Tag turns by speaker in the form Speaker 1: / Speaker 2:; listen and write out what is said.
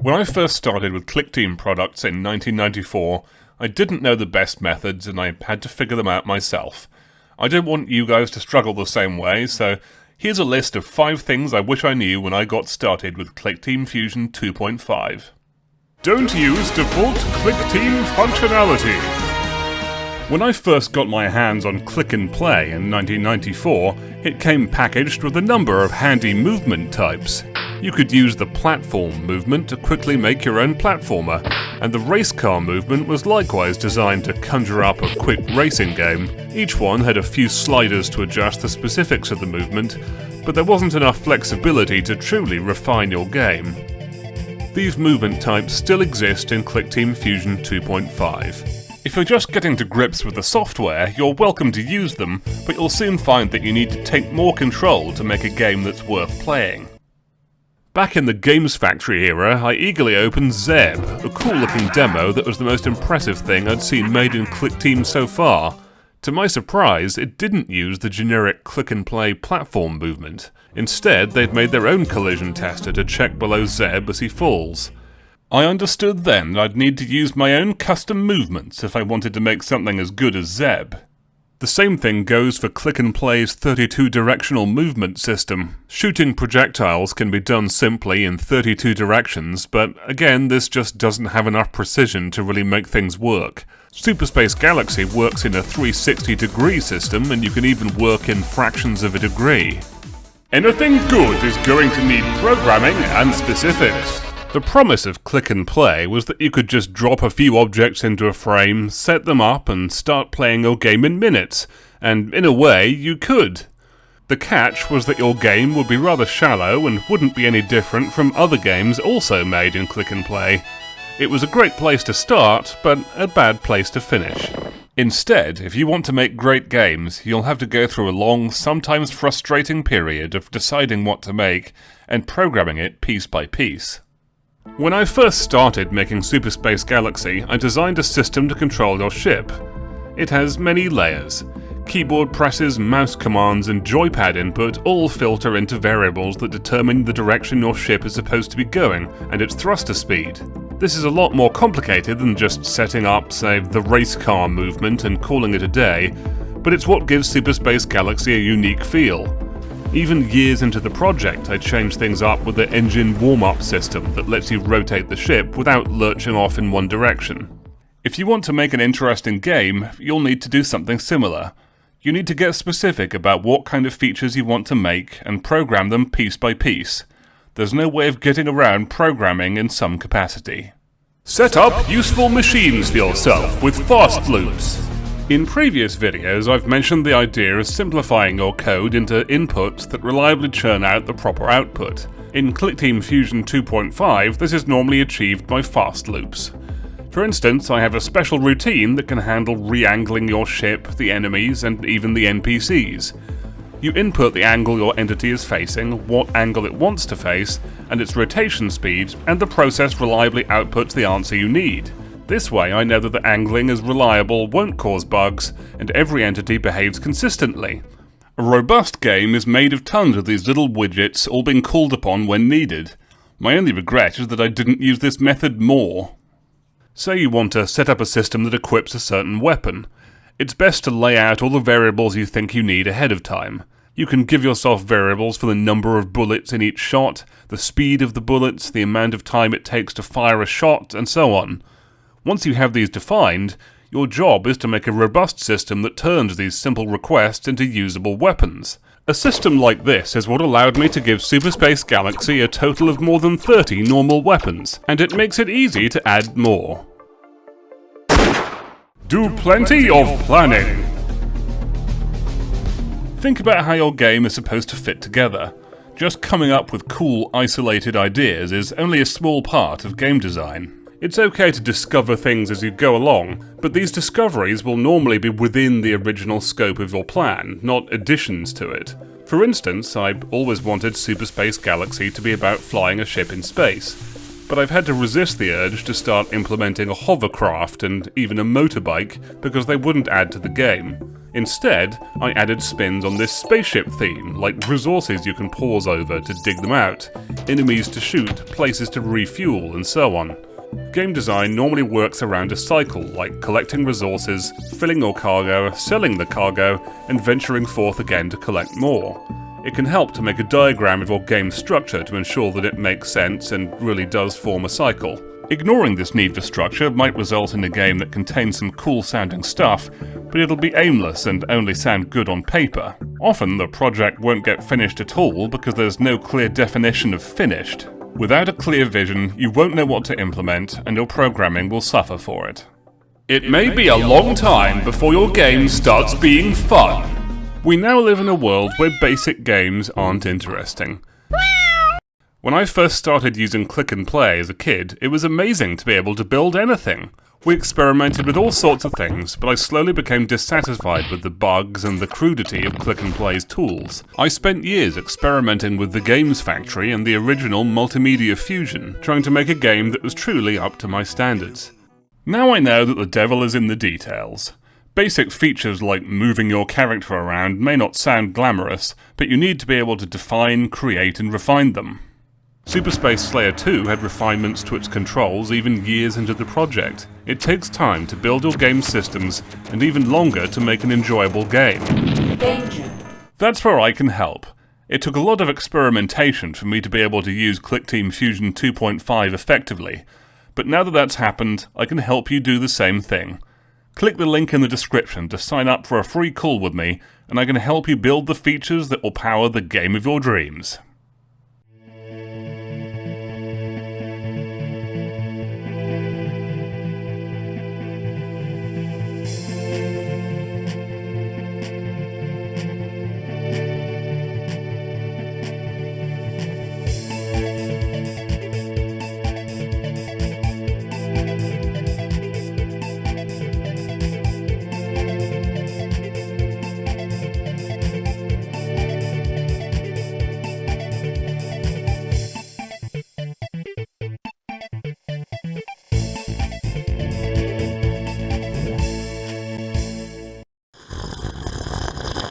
Speaker 1: When I first started with Clickteam products in 1994, I didn't know the best methods and I had to figure them out myself. I don't want you guys to struggle the same way, so here's a list of 5 things I wish I knew when I got started with Clickteam Fusion 2.5. Don't use default Clickteam functionality. When I first got my hands on Click and Play in 1994, it came packaged with a number of handy movement types. You could use the platform movement to quickly make your own platformer, and the race car movement was likewise designed to conjure up a quick racing game. Each one had a few sliders to adjust the specifics of the movement, but there wasn't enough flexibility to truly refine your game. These movement types still exist in Clickteam Fusion 2.5. If you're just getting to grips with the software, you're welcome to use them, but you'll soon find that you need to take more control to make a game that's worth playing. Back in the Games Factory era, I eagerly opened Zeb, a cool-looking demo that was the most impressive thing I'd seen made in Clickteam so far. To my surprise, it didn't use the generic click-and-play platform movement. Instead, they'd made their own collision tester to check below Zeb as he falls. I understood then that I'd need to use my own custom movements if I wanted to make something as good as Zeb. The same thing goes for Click and Play's 32-directional movement system. Shooting projectiles can be done simply in 32 directions, but again, this just doesn't have enough precision to really make things work. Super Space Galaxy works in a 360-degree system, and you can even work in fractions of a degree. Anything good is going to need programming and specifics. The promise of Click and Play was that you could just drop a few objects into a frame, set them up, and start playing your game in minutes, and in a way, you could. The catch was that your game would be rather shallow and wouldn't be any different from other games also made in Click and Play. It was a great place to start, but a bad place to finish. Instead, if you want to make great games, you'll have to go through a long, sometimes frustrating period of deciding what to make and programming it piece by piece. When I first started making Super Space Galaxy, I designed a system to control your ship. It has many layers. Keyboard presses, mouse commands, and joypad input all filter into variables that determine the direction your ship is supposed to be going and its thruster speed. This is a lot more complicated than just setting up, say, the race car movement and calling it a day, but it's what gives Super Space Galaxy a unique feel. Even years into the project, I changed things up with the engine warm-up system that lets you rotate the ship without lurching off in one direction. If you want to make an interesting game, you'll need to do something similar. You need to get specific about what kind of features you want to make and program them piece by piece. There's no way of getting around programming in some capacity. Set up useful machines for yourself with fast loops. In previous videos, I've mentioned the idea of simplifying your code into inputs that reliably churn out the proper output. In Clickteam Fusion 2.5, this is normally achieved by fast loops. For instance, I have a special routine that can handle re-angling your ship, the enemies, and even the NPCs. You input the angle your entity is facing, what angle it wants to face, and its rotation speed, and the process reliably outputs the answer you need. This way I know that the angling is reliable, won't cause bugs, and every entity behaves consistently. A robust game is made of tons of these little widgets all being called upon when needed. My only regret is that I didn't use this method more. Say you want to set up a system that equips a certain weapon. It's best to lay out all the variables you think you need ahead of time. You can give yourself variables for the number of bullets in each shot, the speed of the bullets, the amount of time it takes to fire a shot, and so on. Once you have these defined, your job is to make a robust system that turns these simple requests into usable weapons. A system like this is what allowed me to give Super Space Galaxy a total of more than 30 normal weapons, and it makes it easy to add more. Do plenty of planning. Think about how your game is supposed to fit together. Just coming up with cool, isolated ideas is only a small part of game design. It's okay to discover things as you go along, but these discoveries will normally be within the original scope of your plan, not additions to it. For instance, I always wanted Super Space Galaxy to be about flying a ship in space. but I've had to resist the urge to start implementing a hovercraft and even a motorbike because they wouldn't add to the game. Instead, I added spins on this spaceship theme, like resources you can pause over to dig them out, enemies to shoot, places to refuel, and so on. Game design normally works around a cycle, like collecting resources, filling your cargo, selling the cargo, and venturing forth again to collect more. It can help to make a diagram of your game's structure to ensure that it makes sense and really does form a cycle. Ignoring this need for structure might result in a game that contains some cool sounding stuff, but it'll be aimless and only sound good on paper. Often the project won't get finished at all because there's no clear definition of finished. Without a clear vision, you won't know what to implement, and your programming will suffer for it. It may be a long time before your game starts being fun. We now live in a world where basic games aren't interesting. When I first started using Click and Play as a kid, it was amazing to be able to build anything. We experimented with all sorts of things, but I slowly became dissatisfied with the bugs and the crudity of Click and Play's tools. I spent years experimenting with the Games Factory and the original Multimedia Fusion, trying to make a game that was truly up to my standards. Now I know that the devil is in the details. Basic features like moving your character around may not sound glamorous, but you need to be able to define, create, and refine them. Super Space Slayer 2 had refinements to its controls even years into the project. It takes time to build your game systems, and even longer to make an enjoyable game. Danger. That's where I can help. It took a lot of experimentation for me to be able to use Clickteam Fusion 2.5 effectively, but now that that's happened, I can help you do the same thing. Click the link in the description to sign up for a free call with me, and I can help you build the features that will power the game of your dreams.